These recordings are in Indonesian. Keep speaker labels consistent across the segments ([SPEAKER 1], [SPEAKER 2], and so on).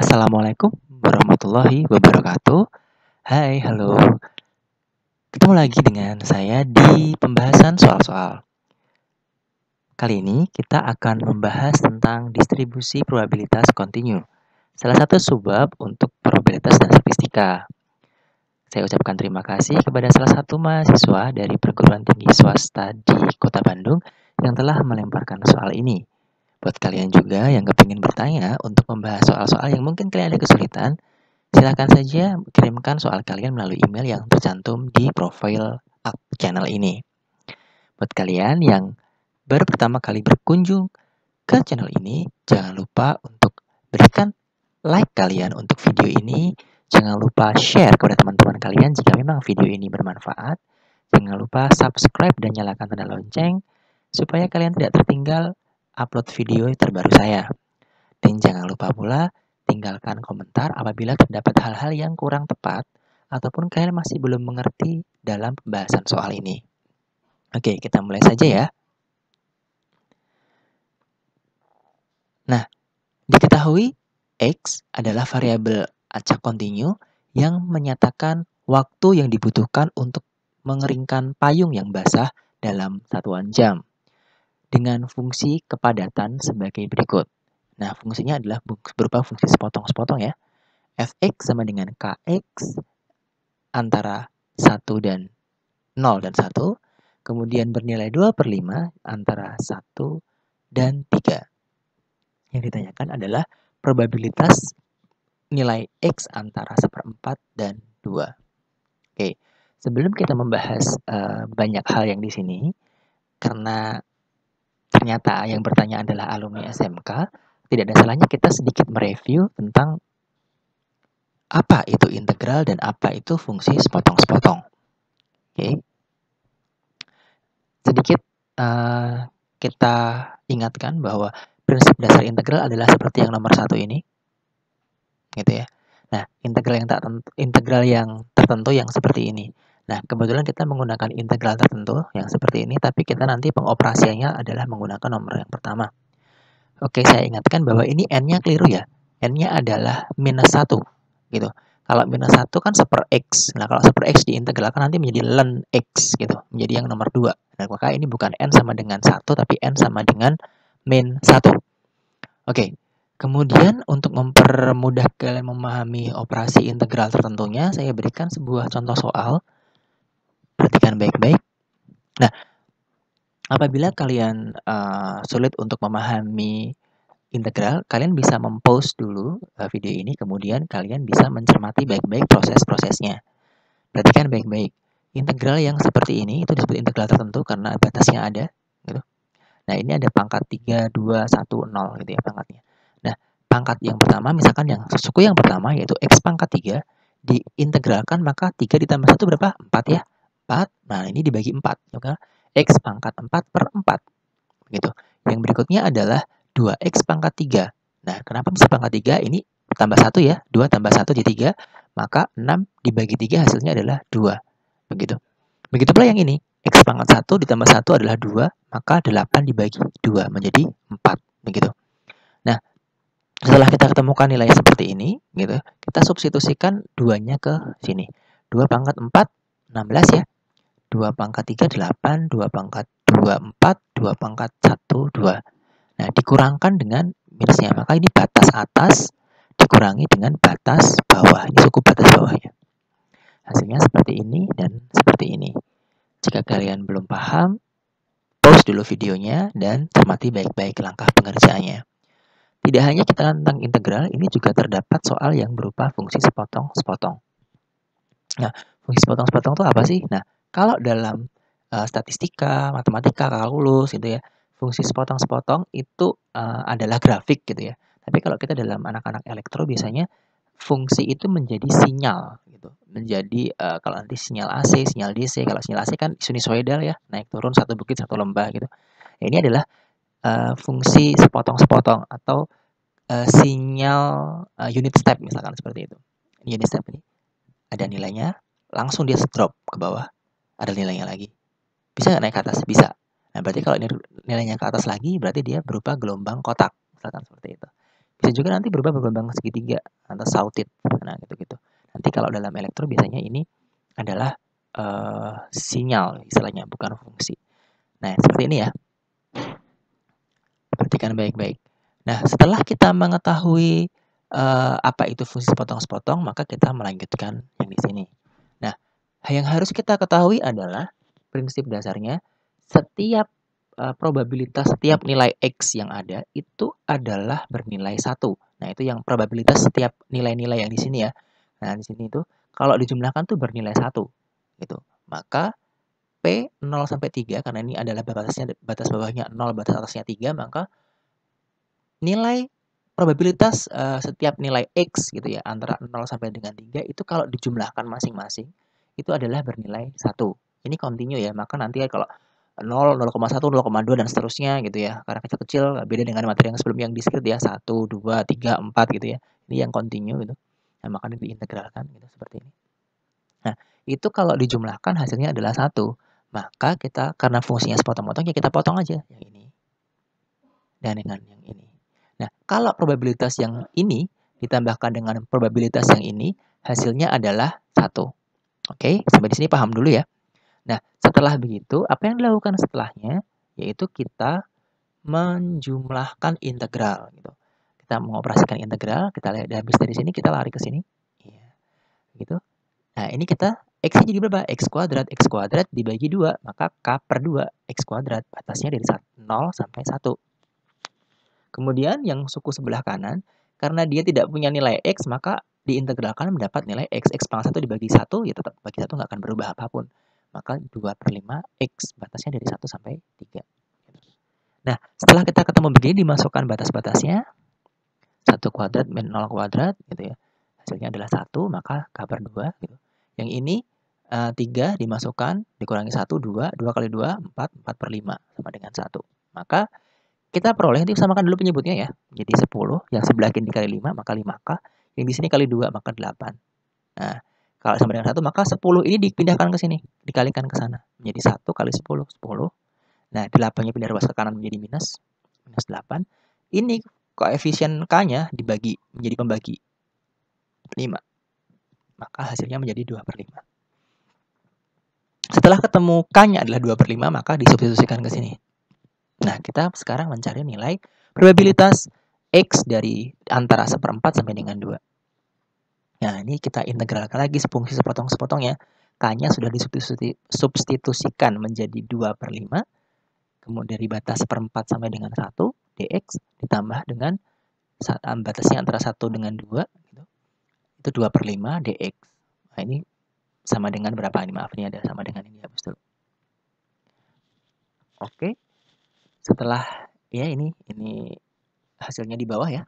[SPEAKER 1] Assalamualaikum warahmatullahi wabarakatuh. Hai, halo. Ketemu lagi dengan saya di pembahasan soal-soal. Kali ini kita akan membahas tentang distribusi probabilitas kontinu. Salah satu subbab untuk probabilitas dan statistika. Saya ucapkan terima kasih kepada salah satu mahasiswa dari perguruan tinggi swasta di Kota Bandung yang telah melemparkan soal ini. Buat kalian juga yang kepingin bertanya untuk membahas soal-soal yang mungkin kalian ada kesulitan, silakan saja kirimkan soal kalian melalui email yang tercantum di profil channel ini. Buat kalian yang baru pertama kali berkunjung ke channel ini, jangan lupa untuk berikan like kalian untuk video ini. Jangan lupa share kepada teman-teman kalian jika memang video ini bermanfaat. Jangan lupa subscribe dan nyalakan tanda lonceng supaya kalian tidak tertinggal upload video terbaru saya. Dan jangan lupa pula tinggalkan komentar apabila terdapat hal-hal yang kurang tepat ataupun kalian masih belum mengerti dalam pembahasan soal ini. Oke, kita mulai saja ya. Nah, diketahui X adalah variabel acak kontinu yang menyatakan waktu yang dibutuhkan untuk mengeringkan payung yang basah dalam satuan jam dengan fungsi kepadatan sebagai berikut. Nah, fungsinya adalah berupa fungsi sepotong-sepotong ya. Fx sama dengan Kx antara 1 dan 0 dan 1, kemudian bernilai 2/5 antara 1 dan 3. Yang ditanyakan adalah probabilitas nilai X antara 1/4 dan 2. Oke, sebelum kita membahas banyak hal yang di sini, karena ternyata yang bertanya adalah alumni SMK, tidak ada salahnya kita sedikit mereview tentang apa itu integral dan apa itu fungsi sepotong-sepotong. Oke. Sedikit kita ingatkan bahwa prinsip dasar integral adalah seperti yang nomor 1 ini. Gitu ya. Nah, integral yang tertentu yang seperti ini. Nah, kebetulan kita menggunakan integral tertentu yang seperti ini, tapi kita nanti pengoperasiannya adalah menggunakan nomor yang pertama. Oke, saya ingatkan bahwa ini n-nya keliru ya. N-nya adalah -1 gitu. Kalau -1 kan 1/x. Nah, kalau 1/x diintegralkan nanti menjadi ln x gitu, menjadi yang nomor 2. Nah, maka ini bukan n sama dengan 1, tapi n sama dengan -1. Oke, kemudian untuk mempermudah kalian memahami operasi integral tertentunya, saya berikan sebuah contoh soal. Perhatikan baik-baik. Nah, apabila kalian sulit untuk memahami integral, kalian bisa mem-pause dulu video ini, kemudian kalian bisa mencermati baik-baik proses-prosesnya. Perhatikan baik-baik. Integral yang seperti ini itu disebut integral tertentu karena batasnya ada, gitu. Nah, ini ada pangkat 3, 2, 1, 0 gitu ya pangkatnya. Nah, pangkat yang pertama, misalkan yang suku yang pertama yaitu X pangkat 3, diintegralkan maka 3 ditambah 1 berapa? 4 ya. 4, nah ini dibagi 4. Maka X pangkat 4/4. Gitu. Yang berikutnya adalah 2X pangkat 3. Nah, kenapa bisa pangkat 3? Ini tambah 1 ya. 2 tambah 1 jadi 3. Maka 6 dibagi 3 hasilnya adalah 2. Begitu. Begitu pula yang ini. X pangkat 1 ditambah 1 adalah 2. Maka 8 dibagi 2 menjadi 4. Begitu. Nah, setelah kita ketemukan nilai seperti ini, gitu, kita substitusikan 2-nya ke sini. 2 pangkat 4, 16 ya. 2 pangkat 3, 8. 2 pangkat 2, 4. 2 pangkat 1, 2. Nah, dikurangkan dengan minusnya. Maka ini batas atas dikurangi dengan batas bawah. Ini suku batas bawahnya. Hasilnya seperti ini dan seperti ini. Jika kalian belum paham, pause dulu videonya dan cermati baik-baik langkah pengerjaannya. Tidak hanya kita tentang integral, ini juga terdapat soal yang berupa fungsi sepotong-sepotong. Nah, fungsi sepotong-sepotong itu apa sih? Nah, kalau dalam statistika, matematika, kalkulus gitu ya, fungsi sepotong-sepotong itu adalah grafik gitu ya. Tapi kalau kita dalam anak-anak elektro biasanya fungsi itu menjadi sinyal gitu. Menjadi kalau nanti sinyal AC, sinyal DC, kalau sinyal AC kan sinusoidal ya, naik turun satu bukit satu lembah gitu. Nah, ini adalah fungsi sepotong-sepotong atau sinyal unit step misalkan seperti itu. Unit step ini ada nilainya, langsung dia drop ke bawah, ada nilainya lagi. Bisa nggak naik ke atas? Bisa. Nah, berarti kalau nilainya ke atas lagi, berarti dia berupa gelombang kotak, misalkan seperti itu. Bisa juga nanti berubah bergelombang segitiga atau shorted. Nah, gitu-gitu. Nanti kalau dalam elektro biasanya ini adalah sinyal istilahnya, bukan fungsi. Nah, seperti ini ya. Perhatikan baik-baik. Nah, setelah kita mengetahui apa itu fungsi sepotong-sepotong, maka kita melanjutkan yang di sini. Nah, yang harus kita ketahui adalah prinsip dasarnya setiap probabilitas setiap nilai X yang ada itu adalah bernilai 1. Nah, itu yang probabilitas setiap nilai-nilai yang di sini ya. Nah, di sini itu kalau dijumlahkan tuh bernilai 1 gitu. Maka P 0 sampai 3 karena ini adalah batas bawahnya 0, batas atasnya 3, maka nilai probabilitas setiap nilai X gitu ya antara 0 sampai dengan 3 itu kalau dijumlahkan masing-masing itu adalah bernilai 1. Ini continue ya, maka nanti kalau 0, 0,1, 0,2 dan seterusnya gitu ya. Karena kecil-kecil beda dengan materi yang sebelumnya yang discrete ya, 1, 2, 3, 4 gitu ya. Ini yang continue gitu. Nah, makanya diintegralkan gitu seperti ini. Nah, itu kalau dijumlahkan hasilnya adalah 1. Maka kita karena fungsinya sepotong-potong ya kita potong aja yang ini dan dengan yang ini. Nah, kalau probabilitas yang ini ditambahkan dengan probabilitas yang ini, hasilnya adalah 1. Oke, sampai di sini paham dulu ya. Nah, setelah begitu, apa yang dilakukan setelahnya? Yaitu kita menjumlahkan integral. Gitu. Kita mengoperasikan integral, kita lihat habis dari sini, kita lari ke sini. Ya, gitu. Nah, ini kita X-nya jadi berapa? X kuadrat dibagi 2, maka K per 2, X kuadrat. Batasnya dari 0 sampai 1. Kemudian yang suku sebelah kanan, karena dia tidak punya nilai X, maka diintegralkan mendapat nilai X. X pangkat 1 dibagi 1, ya tetap bagi 1 nggak akan berubah apapun. Maka 2/5 X, batasnya dari 1 sampai 3. Nah, setelah kita ketemu begini, dimasukkan batas-batasnya, 1 kuadrat min 0 kuadrat, gitu ya. Hasilnya adalah 1, maka K per 2. Gitu. Yang ini 3 dimasukkan, dikurangi 1, 2, 2 kali 2, 4, 4/5, sama dengan 1. Maka kita peroleh, nanti samakan dulu penyebutnya ya. Jadi 10, yang sebelah kiri dikali 5, maka 5K. Yang di sini kali 2, maka 8. Nah, kalau sama dengan 1, maka 10 ini dipindahkan ke sini, dikalikan ke sana. Menjadi 1 kali 10, 10. Nah, 8-nya pindah ruas ke kanan menjadi minus 8. Ini koefisien K-nya dibagi menjadi pembagi 5. Maka hasilnya menjadi 2/5. Setelah ketemu K-nya adalah 2/5, maka disubstitusikan ke sini. Nah, kita sekarang mencari nilai probabilitas X dari antara 1/4 sampai dengan 2. Nah, ini kita integralkan lagi fungsi sepotong-sepotongnya. K-nya sudah disubstitusikan menjadi 2/5. Kemudian dari batas 1/4 sampai dengan 1, dx, ditambah dengan batasnya antara 1 dengan 2, gitu. Itu 2/5 dx. Nah, ini sama dengan berapa ini? Maaf, ini ada sama dengan ini, hapus dulu. Oke. Setelah ya ini hasilnya di bawah ya.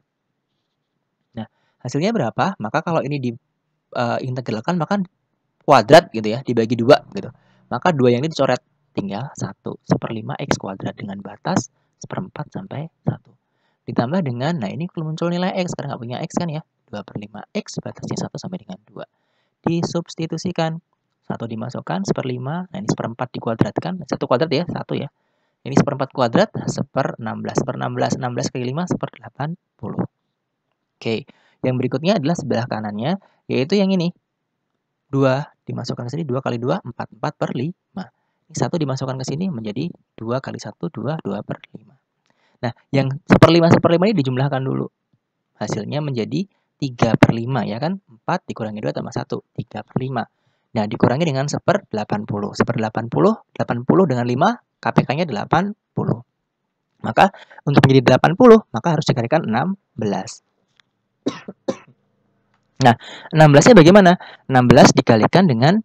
[SPEAKER 1] Nah, hasilnya berapa? Maka kalau ini diintegralkan maka kuadrat gitu ya, dibagi 2 gitu. Maka 2 yang ini dicoret, tinggal 1/1/5 X kuadrat dengan batas 1/4 sampai 1. Ditambah dengan, nah ini muncul nilai X, karena nggak punya X kan ya, 2/5 X batasnya 1 sampai dengan 2. Disubstitusikan, 1 dimasukkan, 1/5, nah ini 1/4 dikuadratkan, 1 kuadrat ya, 1 ya. Ini 1/4 kuadrat, 1/16. 1/16, 16 kali 5, 1/80. Oke, yang berikutnya adalah sebelah kanannya, yaitu yang ini. 2 dimasukkan ke sini, 2 kali 2, 4. 4/5. Ini 1 dimasukkan ke sini menjadi 2 kali 1, 2, 2/5. Nah, yang 1/5 ini dijumlahkan dulu. Hasilnya menjadi 3/5 ya kan? 4 dikurangi 2 tambah 1, 3/5. Nah, dikurangi dengan 1/80. 1/80, 80 dengan 5, KPK-nya 80. Maka untuk menjadi 80, maka harus dikalikan 16. Nah, 16-nya bagaimana? 16 dikalikan dengan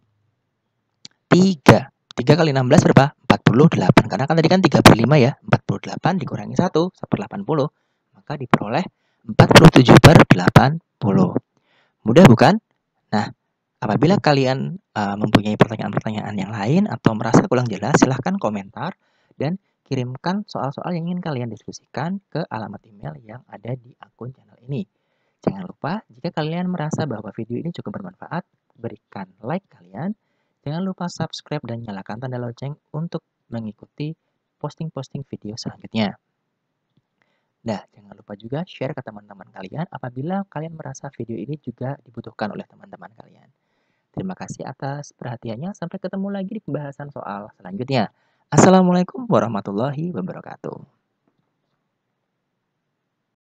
[SPEAKER 1] 3. 3 kali 16 berapa? 48. Karena kan tadi kan 3/5 ya. 48 dikurangi 1, 1/80. Maka diperoleh 47/80. Mudah bukan? Nah, apabila kalian mempunyai pertanyaan-pertanyaan yang lain atau merasa kurang jelas, silahkan komentar dan kirimkan soal-soal yang ingin kalian diskusikan ke alamat email yang ada di akun channel ini. Jangan lupa, jika kalian merasa bahwa video ini cukup bermanfaat, berikan like kalian. Jangan lupa subscribe dan nyalakan tanda lonceng untuk mengikuti posting-posting video selanjutnya. Nah, jangan lupa juga share ke teman-teman kalian apabila kalian merasa video ini juga dibutuhkan oleh teman-teman kalian. Terima kasih atas perhatiannya. Sampai ketemu lagi di pembahasan soal selanjutnya. Assalamualaikum warahmatullahi wabarakatuh.